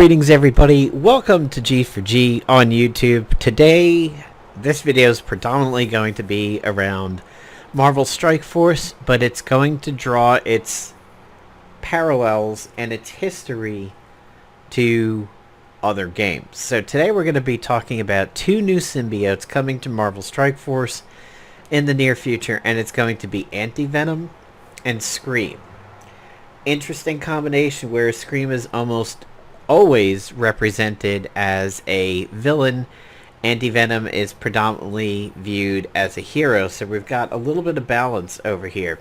Greetings everybody, welcome to G4G on YouTube. Today, this video is predominantly going to be around Marvel Strike Force, but it's going to draw its parallels and its history to other games. So today we're going to be talking about two new symbiotes coming to Marvel Strike Force in the near future, and it's going to be Anti-Venom and Scream. Interesting combination where Scream is almost always represented as a villain. Anti-Venom is predominantly viewed as a hero, so we've got a little bit of balance over here.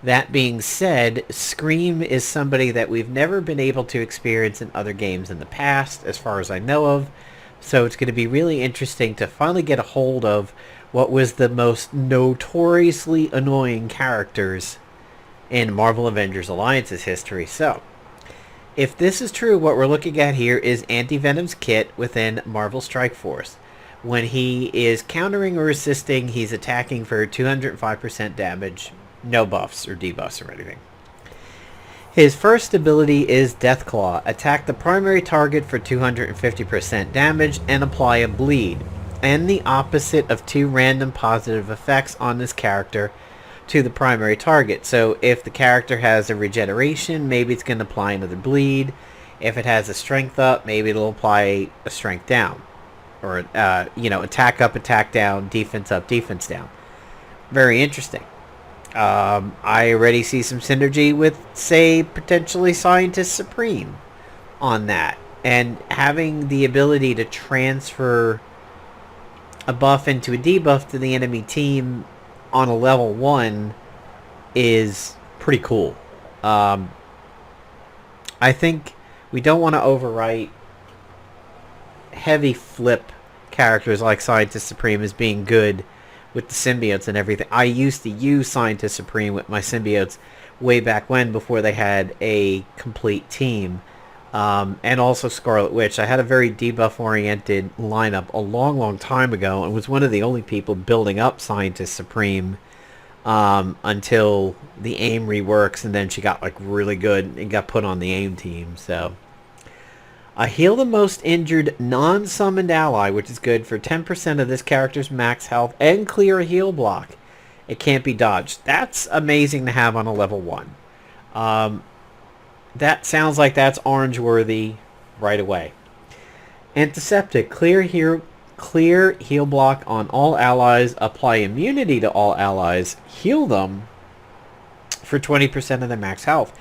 That being said, Scream is somebody that we've never been able to experience in other games in the past, as far as I know of, so it's going to be really interesting to finally get a hold of what was the most notoriously annoying characters in Marvel Avengers Alliance's history. So if this is true, what we're looking at here is Anti-Venom's kit within Marvel Strike Force. When he is countering or assisting, he's attacking for 205% damage, no buffs or debuffs or anything. His first ability is Deathclaw. Attack the primary target for 250% damage and apply a bleed, and the opposite of two random positive effects on this character to the primary target. So if the character has a regeneration, maybe it's going to apply another bleed. If it has a strength up, maybe it'll apply a strength down, or attack up, attack down, defense up, defense down. Very interesting. I already see some synergy with, say, potentially Scientist Supreme on that, and having the ability to transfer a buff into a debuff to the enemy team on a level 1 is pretty cool. I think we don't want to overwrite heavy flip characters like Scientist Supreme as being good with the symbiotes and everything. I used to use Scientist Supreme with my symbiotes way back when, before they had a complete team. And also Scarlet Witch. I had a very debuff-oriented lineup a long time ago, and was one of the only people building up Scientist Supreme until the AIM reworks, and then she got like really good and got put on the AIM team. So heal the most injured non-summoned ally, which is good for 10% of this character's max health, and clear a heal block. It can't be dodged. That's amazing to have on a level 1. That sounds like that's orange worthy right away. Antiseptic. Clear heal block on all allies. Apply immunity to all allies. Heal them for 20% of their max health.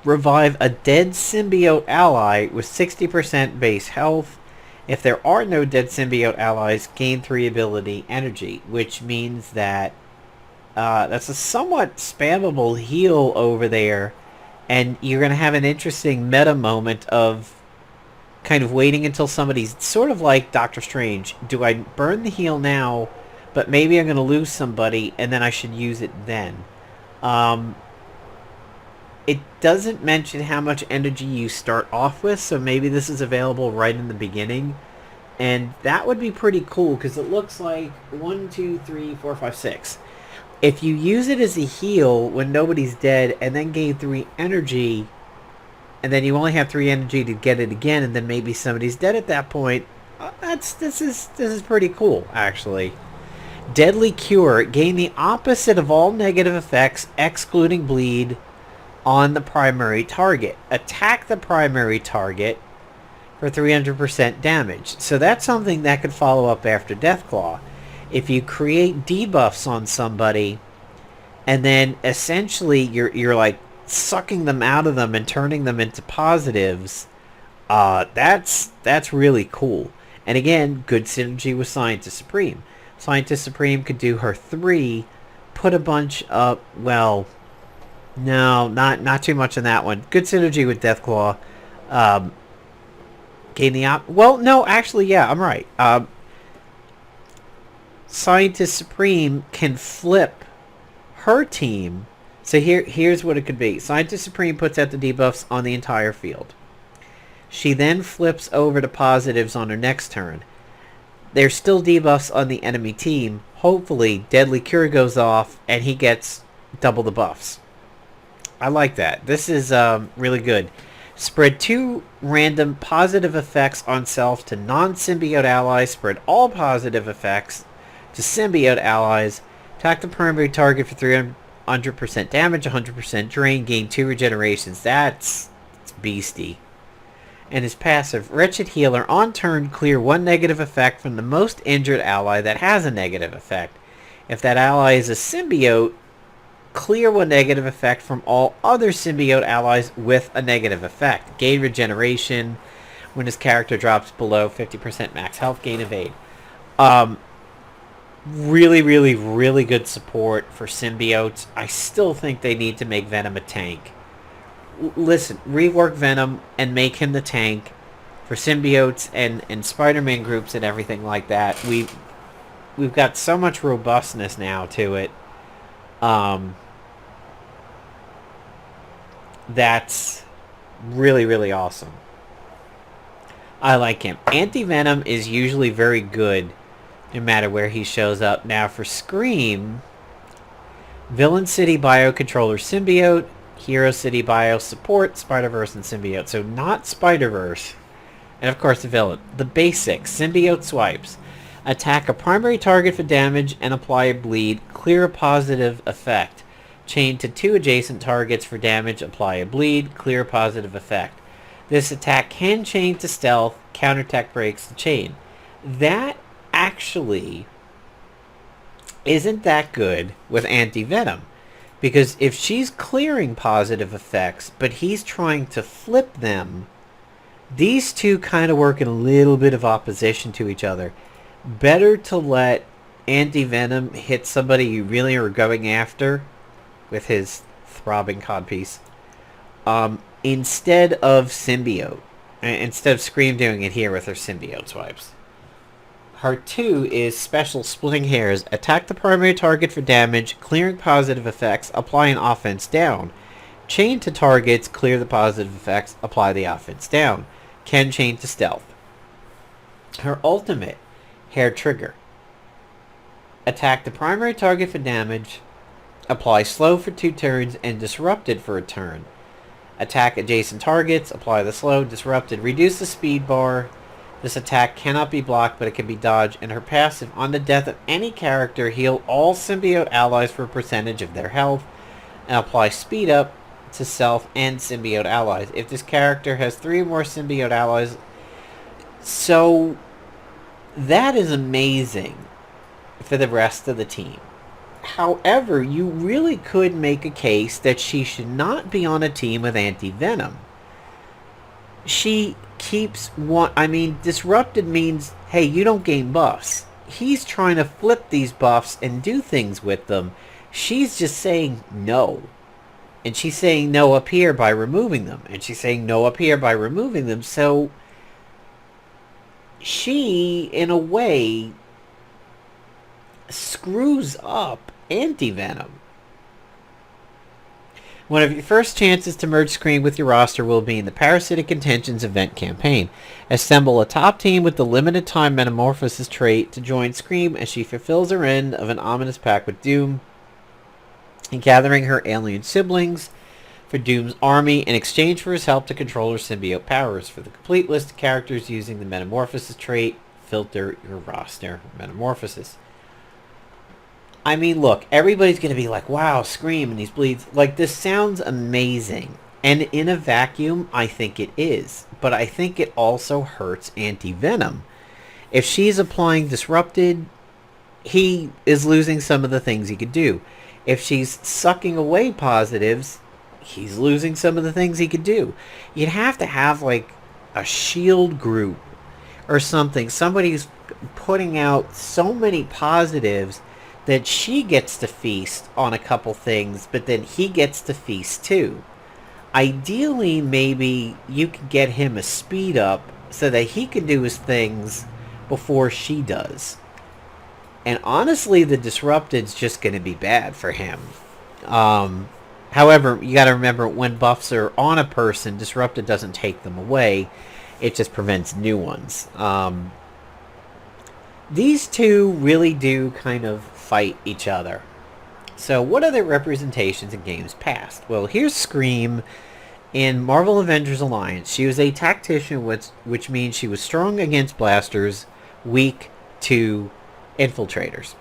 Revive a dead symbiote ally with 60% base health. If there are no dead symbiote allies, gain 3 ability energy, which means that that's a somewhat spammable heal over there. And you're going to have an interesting meta moment of kind of waiting until somebody's sort of like Doctor Strange. Do I burn the heal now, but maybe I'm going to lose somebody, and then I should use it then? It doesn't mention how much energy you start off with, so maybe this is available right in the beginning. And that would be pretty cool, because it looks like 1, 2, 3, 4, 5, 6. If you use it as a heal when nobody's dead, and then gain 3 energy, and then you only have 3 energy to get it again, and then maybe somebody's dead at that point, this is pretty cool, actually. Deadly Cure. Gain the opposite of all negative effects, excluding bleed, on the primary target. Attack the primary target for 300% damage. So that's something that could follow up after Deathclaw. If you create debuffs on somebody, and then essentially you're like sucking them out of them and turning them into positives, that's really cool. And again, good synergy with Scientist Supreme. Scientist Supreme could do her 3, put a bunch up. Well, no, not too much on that one. Good synergy with Deathclaw. Gain the well, no, actually, yeah, I'm right. Scientist Supreme can flip her team. So here's what it could be. Scientist Supreme puts out the debuffs on the entire field. She then flips over to positives on her next turn. There's still debuffs on the enemy team. Hopefully, Deadly Cure goes off and he gets double the buffs. I like that. This is really good. Spread 2 random positive effects on self to non-symbiote allies. Spread all positive effects to symbiote allies. Attack the primary target for 300% damage, 100% drain, gain 2 regenerations. That's beastie. And his passive, Wretched Healer. On turn, clear 1 negative effect from the most injured ally that has a negative effect. If that ally is a symbiote, clear 1 negative effect from all other symbiote allies with a negative effect. Gain regeneration when his character drops below 50% max health, gain evade. Really, really, really good support for symbiotes. I still think they need to make Venom a tank. Listen, rework Venom and make him the tank for symbiotes and Spider-Man groups and everything like that. We've got so much robustness now to it. That's really, really awesome. I like him. Anti-Venom is usually very good no matter where he shows up. Now for Scream, Villain City Biocontroller Symbiote, Hero City Bio Support, Spider-Verse, and Symbiote. So not Spider-Verse. And of course the villain. The basic Symbiote swipes. Attack a primary target for damage and apply a bleed. Clear a positive effect. Chain to 2 adjacent targets for damage. Apply a bleed. Clear a positive effect. This attack can chain to stealth. Counterattack breaks the chain. That actually isn't that good with Anti-Venom. Because if she's clearing positive effects, but he's trying to flip them, these two kind of work in a little bit of opposition to each other. Better to let Anti-Venom hit somebody you really are going after with his throbbing codpiece instead of Symbiote. Instead of Scream doing it here with her Symbiote swipes. Part 2 is Special Splitting Hairs. Attack the primary target for damage, clearing positive effects, apply an offense down. Chain to targets, clear the positive effects, apply the offense down. Can chain to stealth. Her ultimate, Hair Trigger. Attack the primary target for damage, apply slow for 2 turns, and disrupted for a turn. Attack adjacent targets, apply the slow, disrupted, reduce the speed bar. This attack cannot be blocked, but it can be dodged, and her passive, on the death of any character, heal all symbiote allies for a percentage of their health, and apply speed up to self and symbiote allies. If this character has 3 or more symbiote allies, so that is amazing for the rest of the team. However, you really could make a case that she should not be on a team with Anti-Venom. She keeps disrupted means, hey, you don't gain buffs. He's trying to flip these buffs and do things with them. She's just saying no. And she's saying no up here by removing them. And she's saying no up here by removing them. So she, in a way, screws up Anti-Venom. One of your first chances to merge Scream with your roster will be in the Parasitic Intentions event campaign. Assemble a top team with the limited time Metamorphosis trait to join Scream as she fulfills her end of an ominous pact with Doom, and gathering her alien siblings for Doom's army in exchange for his help to control her symbiote powers. For the complete list of characters using the Metamorphosis trait, filter your roster. Metamorphosis. I mean, look, everybody's going to be like, wow, Scream and these bleeds. Like, this sounds amazing. And in a vacuum, I think it is. But I think it also hurts Anti-Venom. If she's applying Disrupted, he is losing some of the things he could do. If she's sucking away positives, he's losing some of the things he could do. You'd have to have, like, a shield group or something. Somebody's putting out so many positives that she gets to feast on a couple things, but then he gets to feast too. Ideally, maybe you could get him a speed up so that he can do his things before she does. And honestly, the Disrupted's just going to be bad for him. However, you got to remember, when buffs are on a person, Disrupted doesn't take them away. It just prevents new ones. These two really do kind of fight each other. So what are their representations in games past? Well, here's Scream In Marvel Avengers Alliance, she was a tactician, which means she was strong against blasters, weak to infiltrators.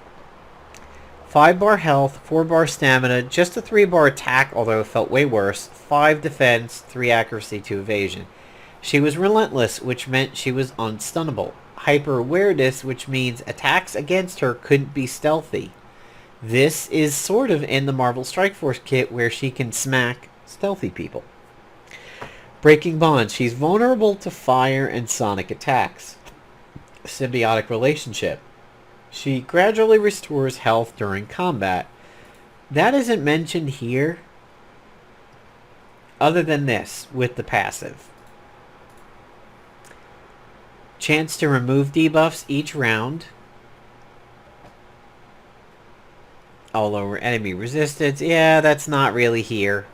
5-bar health, 4-bar stamina, just a 3-bar attack, although it felt way worse, 5 defense, 3 accuracy, 2 evasion. She was relentless, which meant she was unstunnable. Hyper-awareness, which means attacks against her couldn't be stealthy. This is sort of in the Marvel Strike Force kit where she can smack stealthy people. Breaking bonds. She's vulnerable to fire and sonic attacks. Symbiotic relationship. She gradually restores health during combat. That isn't mentioned here, other than this, with the passive. Chance to remove debuffs each round. All over enemy resistance. Yeah, that's not really here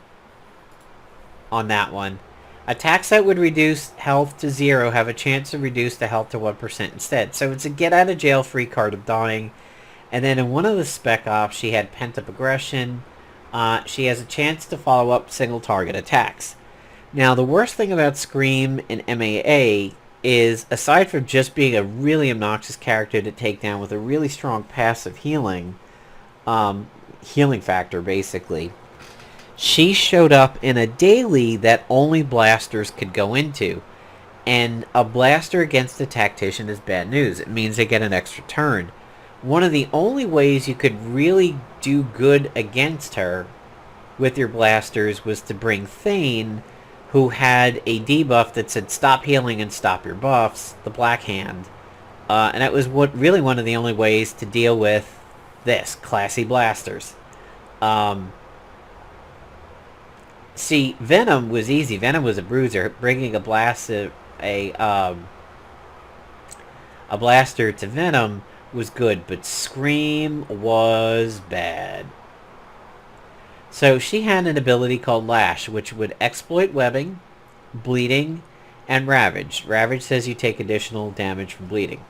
on that one. Attacks that would reduce health to 0 have a chance to reduce the health to 1% instead. So it's a get out of jail free card of dying. And then in one of the spec ops, she had pent-up aggression. She has a chance to follow up single target attacks. Now, the worst thing about Scream and MAA is, aside from just being a really obnoxious character to take down with a really strong passive healing factor, basically, she showed up in a daily that only blasters could go into. And a blaster against a tactician is bad news. It means they get an extra turn. One of the only ways you could really do good against her with your blasters was to bring Thane, who had a debuff that said stop healing and stop your buffs, the Black Hand. And that was really one of the only ways to deal with this, classy blasters. See, Venom was easy. Venom was a bruiser. Bringing a blaster to Venom was good, but Scream was bad. So she had an ability called Lash, which would exploit webbing, bleeding, and Ravage. Ravage says you take additional damage from bleeding.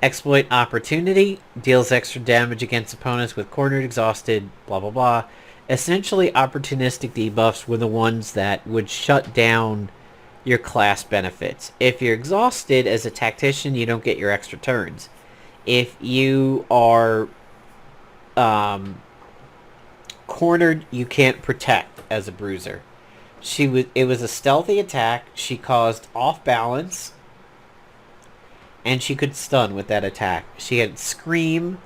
Exploit Opportunity deals extra damage against opponents with cornered, exhausted, blah blah blah. Essentially, opportunistic debuffs were the ones that would shut down your class benefits. If you're exhausted as a tactician, you don't get your extra turns. If you are cornered, you can't protect as a bruiser. It was a stealthy attack. She caused off balance, and she could stun with that attack. She had Scream,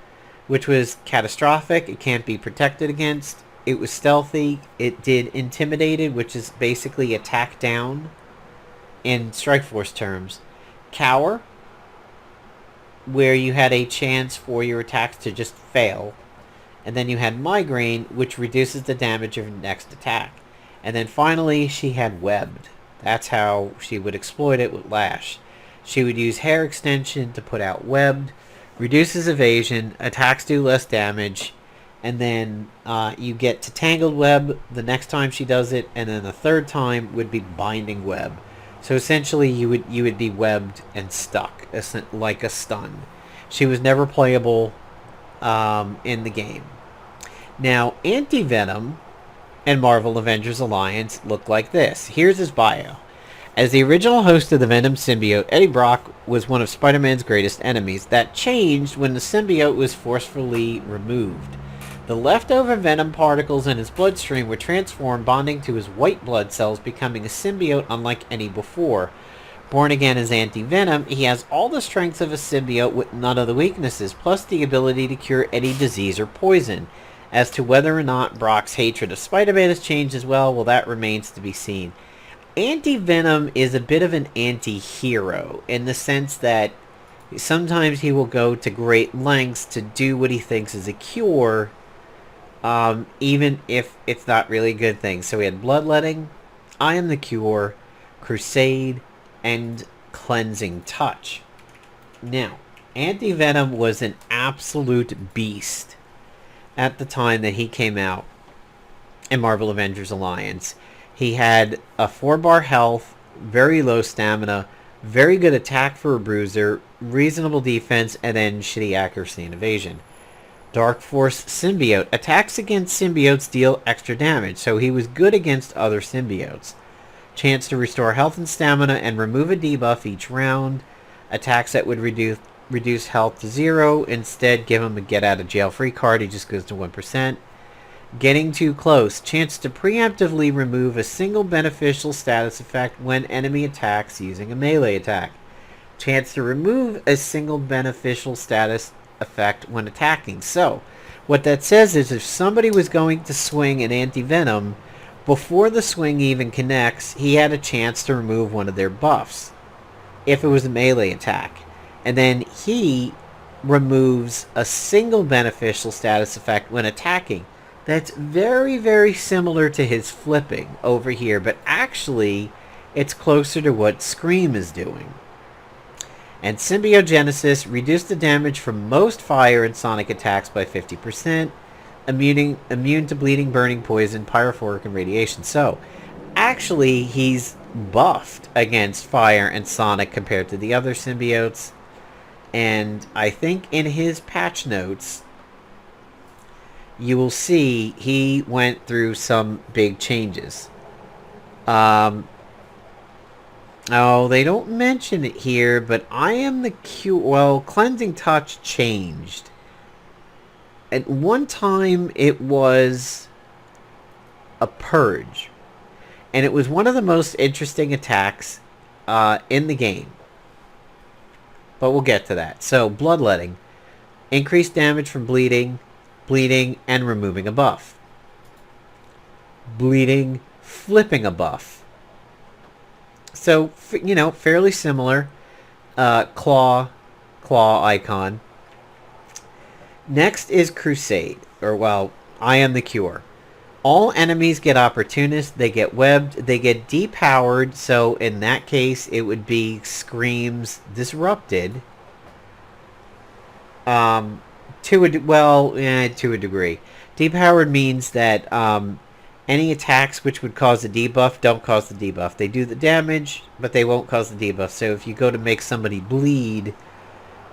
which was catastrophic. It can't be protected against. It was stealthy. It did Intimidated, which is basically attack down in Strike Force terms. Cower, where you had a chance for your attacks to just fail. And then you had Migraine, which reduces the damage of your next attack. And then finally, she had Webbed. That's how she would exploit it with Lash. She would use Hair Extension to put out Webbed, reduces evasion, attacks do less damage, and then you get to Tangled Web the next time she does it, and then the third time would be Binding Web. So essentially you would be webbed and stuck, like a stun. She was never playable in the game. Now, Anti-Venom and Marvel Avengers Alliance look like this. Here's his bio. As the original host of the Venom symbiote, Eddie Brock was one of Spider-Man's greatest enemies. That changed when the symbiote was forcefully removed. The leftover venom particles in his bloodstream were transformed, bonding to his white blood cells, becoming a symbiote unlike any before. Born again as Anti-Venom, he has all the strengths of a symbiote with none of the weaknesses, plus the ability to cure any disease or poison. As to whether or not Brock's hatred of Spider-Man has changed as well, that remains to be seen. Anti-Venom is a bit of an anti-hero, in the sense that sometimes he will go to great lengths to do what he thinks is a cure, even if it's not really a good thing. So we had Bloodletting, I Am the Cure, Crusade, and Cleansing Touch. Now, Anti-Venom was an absolute beast at the time that he came out in Marvel Avengers Alliance. He had a 4-bar health, very low stamina, very good attack for a bruiser, reasonable defense, and then shitty accuracy and evasion. Dark Force Symbiote. Attacks against symbiotes deal extra damage, so he was good against other symbiotes. Chance to restore health and stamina and remove a debuff each round. Attacks that would reduce health to 0. Instead, give him a get out of jail free card. He just goes to 1%. Getting too close. Chance to preemptively remove a single beneficial status effect when enemy attacks using a melee attack. Chance to remove a single beneficial status effect when attacking. So, what that says is if somebody was going to swing an Anti-Venom, before the swing even connects, he had a chance to remove one of their buffs, if it was a melee attack. And then he removes a single beneficial status effect when attacking. That's very, very similar to his flipping over here, but actually, it's closer to what Scream is doing. And Symbiogenesis, reduce the damage from most fire and sonic attacks by 50%, immune to bleeding, burning, poison, pyrophoric, and radiation. So, actually, he's buffed against fire and sonic compared to the other symbiotes. And I think in his patch notes, you will see he went through some big changes. Oh, they don't mention it here, but I am the Cleansing Touch changed. At one time, it was a purge. And it was one of the most interesting attacks in the game. But we'll get to that. So, Bloodletting. Increased damage from bleeding, and removing a buff. Bleeding, flipping a buff. So, fairly similar. Claw icon. Next is Crusade. I am the cure. All enemies get opportunists. They get webbed. They get depowered. So, in that case, it would be Scream's Disrupted. To a degree. Depowered means that any attacks which would cause a debuff don't cause the debuff. They do the damage, but they won't cause the debuff. So if you go to make somebody bleed,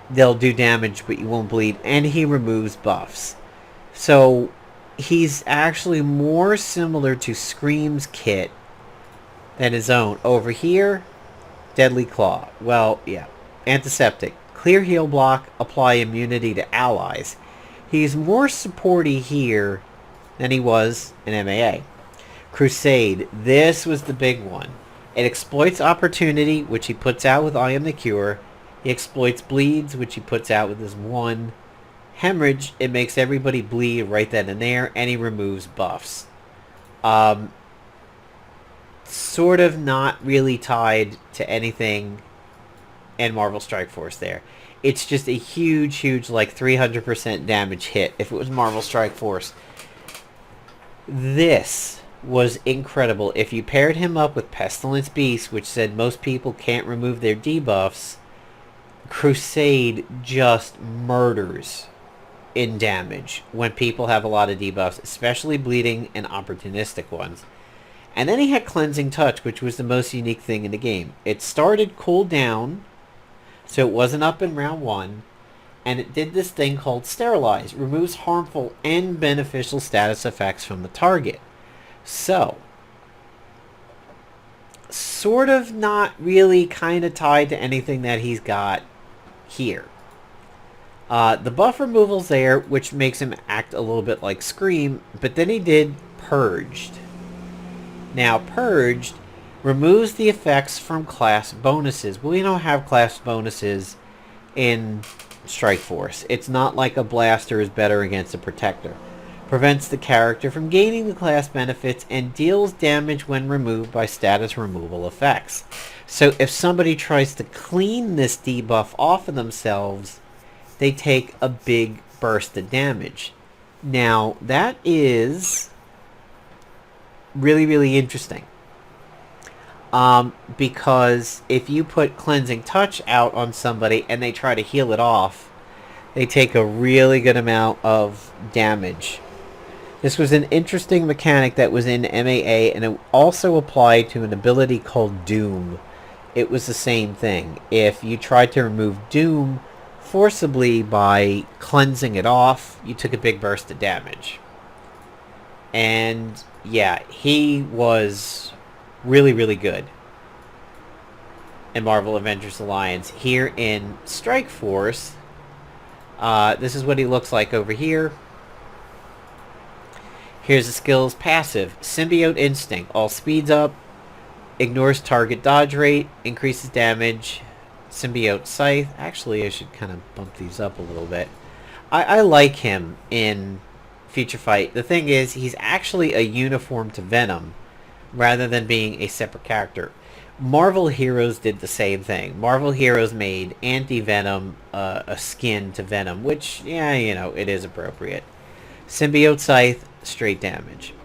they'll do damage, but you won't bleed. And he removes buffs. So he's actually more similar to Scream's kit than his own. Over here, Deadly Claw. Well, yeah. Antiseptic. Clear heal block, apply immunity to allies. He's more supporty here than he was in MAA. Crusade. This was the big one. It exploits opportunity, which he puts out with I Am the Cure. He exploits bleeds, which he puts out with his 1. Hemorrhage. It makes everybody bleed right then and there, and he removes buffs. Sort of not really tied to anything in Marvel Strike Force there. It's just a huge, like 300% damage hit if it was Marvel Strike Force. This was incredible. If you paired him up with Pestilence Beast, which said most people can't remove their debuffs, Crusade just murders in damage when people have a lot of debuffs, especially bleeding and opportunistic ones. And then he had Cleansing Touch, which was the most unique thing in the game. It started cooldown, so it wasn't up in round 1, and it did this thing called Sterilize. Removes harmful and beneficial status effects from the target. So, sort of not really kind of tied to anything that he's got here. The buff removal's there, which makes him act a little bit like Scream, but then he did Purged. Now, Purged removes the effects from class bonuses. We don't have class bonuses in Strike Force. It's not like a blaster is better against a protector. Prevents the character from gaining the class benefits and deals damage when removed by status removal effects. So if somebody tries to clean this debuff off of themselves, they take a big burst of damage. Now, that is really, really interesting. Because if you put Cleansing Touch out on somebody and they try to heal it off, they take a really good amount of damage. This was an interesting mechanic that was in MAA, and it also applied to an ability called Doom. It was the same thing. If you tried to remove Doom forcibly by cleansing it off, you took a big burst of damage. And yeah, he was really, really good in Marvel Avengers Alliance. Here in Strike Force, this is what he looks like over here. Here's the skills passive. Symbiote Instinct. All speeds up. Ignores target dodge rate. Increases damage. Symbiote Scythe. Actually, I should kind of bump these up a little bit. I like him in Future Fight. The thing is, he's actually a uniform to Venom rather than being a separate character. Marvel Heroes did the same thing. Marvel Heroes made Anti-Venom a skin to Venom, which, yeah, you know, it is appropriate. Symbiote Scythe, straight damage.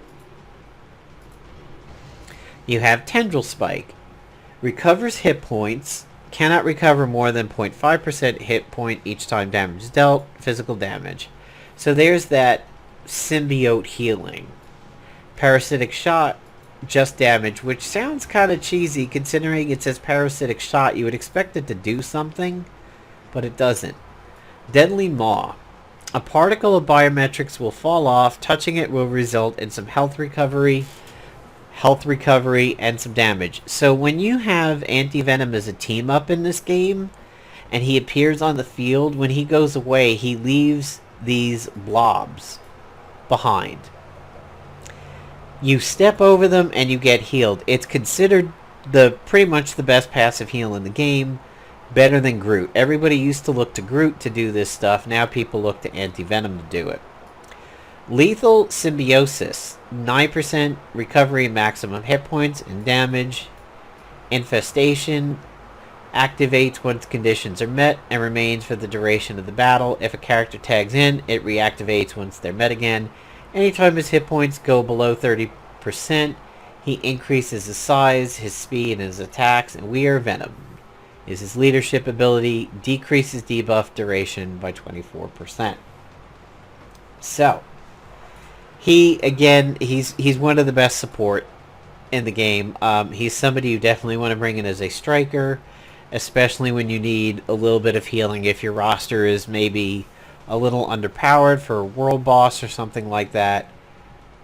You have Tendril Spike. Recovers hit points. Cannot recover more than 0.5% hit point each time damage is dealt. Physical damage. So there's that symbiote healing. Parasitic Shot, just damage, which sounds kind of cheesy considering it says Parasitic Shot. You would expect it to do something, but it doesn't. Deadly Maw. A particle of biometrics will fall off. Touching it will result in some health recovery, and some damage. So when you have Anti-Venom as a team up in this game, and he appears on the field, when he goes away, he leaves these blobs behind. You step over them and you get healed. It's considered pretty much the best passive heal in the game. Better than Groot. Everybody used to look to Groot to do this stuff. Now people look to Anti-Venom to do it. Lethal Symbiosis. 9% recovery, maximum hit points and damage. Infestation. Activates once conditions are met and remains for the duration of the battle. If a character tags in, it reactivates once they're met again. Anytime his hit points go below 30%, he increases his size, his speed, and his attacks, and We Are Venom is his leadership ability, decreases debuff duration by 24%. So, he's one of the best support in the game. He's somebody you definitely want to bring in as a striker, especially when you need a little bit of healing if your roster is maybe a little underpowered for a world boss or something like that.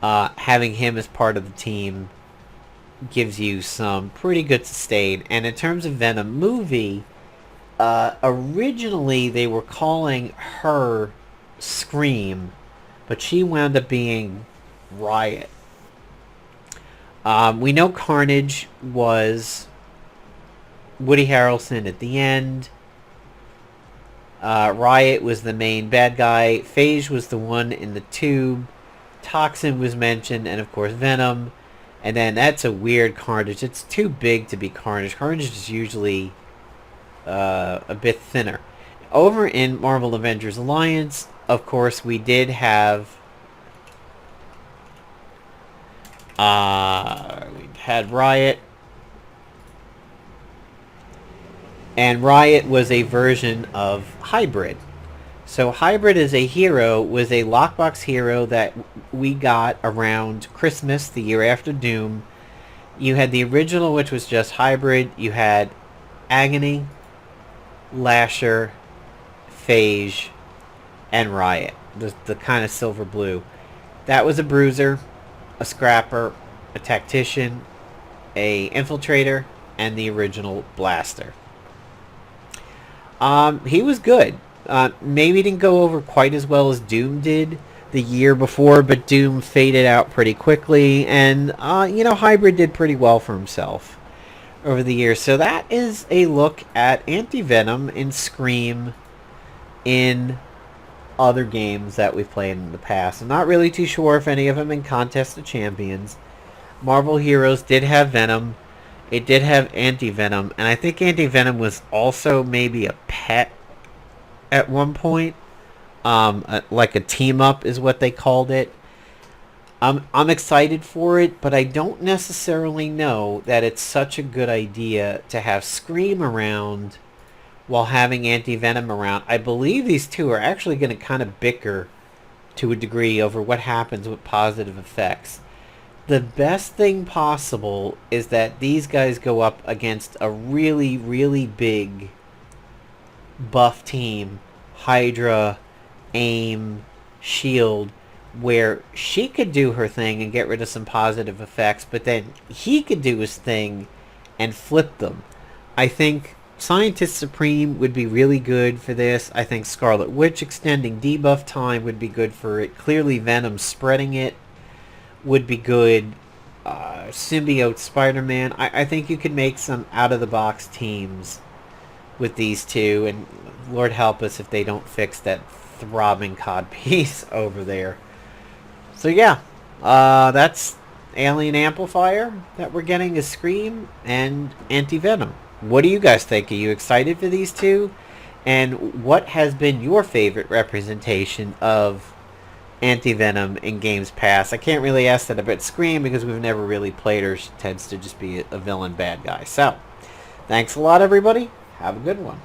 Having him as part of the team gives you some pretty good sustain. And in terms of Venom movie, originally they were calling her Scream, but she wound up being Riot. We know Carnage was Woody Harrelson at the end. Riot was the main bad guy. Phage was the one in the tube. Toxin was mentioned, and of course Venom. And then that's a weird Carnage. It's too big to be Carnage. Carnage is usually a bit thinner. Over in Marvel Avengers Alliance, of course, we did have we had Riot. And Riot was a version of Hybrid. So Hybrid is a hero, was a lockbox hero that we got around Christmas, the year after Doom. You had the original, which was just Hybrid. You had Agony, Lasher, Phage, and Riot. The kind of silver blue. That was a bruiser, a scrapper, a tactician, a infiltrator, and the original blaster. He was good. Maybe didn't go over quite as well as Doom did the year before, but Doom faded out pretty quickly, and Hybrid did pretty well for himself over the years. So that is a look at Anti-Venom in Scream in other games that we've played in the past. I'm not really too sure if any of them in Contest of Champions. Marvel Heroes did have Venom. It did have Anti-Venom, and I think Anti-Venom was also maybe a pet at one point. Like a team-up is what they called it. I'm excited for it, but I don't necessarily know that it's such a good idea to have Scream around while having Anti-Venom around. I believe these two are actually going to kind of bicker to a degree over what happens with positive effects. The best thing possible is that these guys go up against a really, really big buff team Hydra, aim, shield, where she could do her thing and get rid of some positive effects, but then he could do his thing and flip them. I think Scientist Supreme would be really good for this. I think Scarlet Witch extending debuff time would be good for it. Clearly Venom spreading it would be good. Symbiote Spider-Man. I think you could make some out-of-the-box teams with these two, and Lord help us if they don't fix that throbbing codpiece over there. So yeah, that's Alien Amplifier that we're getting is Scream and Anti-Venom. What do you guys think? Are you excited for these two? And what has been your favorite representation of Anti-Venom in games past? I can't really ask that about Scream because we've never really played her. She tends to just be a villain bad guy. So, thanks a lot everybody. Have a good one.